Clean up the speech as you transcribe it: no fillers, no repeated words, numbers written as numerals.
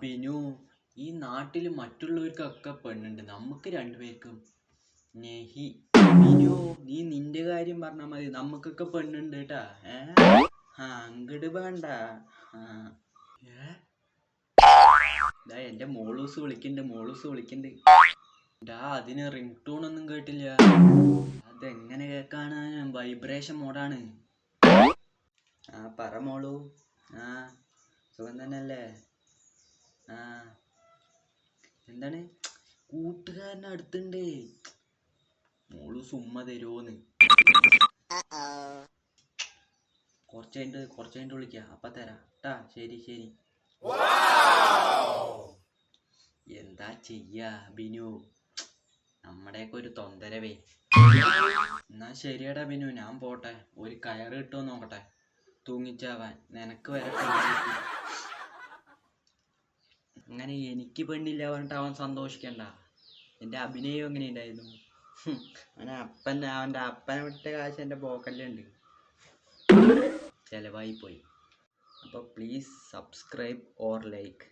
ബിനു, ഈ നാട്ടിൽ മറ്റുള്ളവർക്കൊക്കെ പെണ്ണുണ്ട്, നമുക്ക് രണ്ടുപേർക്കും നെഹി. ബിനു, നീ നിന്റെ കാര്യം പറഞ്ഞാൽ മതി, നമുക്കൊക്കെ പെണ്ണുണ്ട് കേട്ടാ. അങ്ങട് വേണ്ട. എന്റെ മോളൂസ് വിളിക്കണ്ട്. അതിന് റിംഗ് ടൂൺ ഒന്നും കേട്ടില്ല. അതെങ്ങനെ കേക്കാണ്? വൈബ്രേഷൻ മോഡാണ്. പറ മോളു. സുഖം തന്നെയല്ലേ? എന്താണ്? കൂട്ടുകാരൻ അടുത്തുണ്ട്. മോളു സുമ്മ തരുമോന്ന്? കുറച്ച് കഴിഞ്ഞിട്ട് വിളിക്കാം, അപ്പൊ തരാം ട്ടാ. ശരി. എന്താ ചെയ്യാ ബിനു, നമ്മുടെയൊക്കെ ഒരു തൊന്തരവേ. എന്നാ ശരിയടാ ബിനു, ഞാൻ പോട്ടെ. ഒരു കയറ് കിട്ടുമോ നോക്കട്ടെ തൂങ്ങിച്ചാവാൻ. നിനക്ക് വരെ അങ്ങനെ എനിക്ക് പെണ്ണില്ല പറഞ്ഞിട്ട് അവൻ സന്തോഷിക്കണ്ട. എൻ്റെ അഭിനയം എങ്ങനെ ഉണ്ടായിരുന്നു? അവൻ്റെ അപ്പനെ വിട്ട കാശ് എൻ്റെ പോക്കല്ലുണ്ട്, ചെലവായി പോയി. അപ്പോൾ പ്ലീസ് സബ്സ്ക്രൈബ് ഓർ ലൈക്ക്.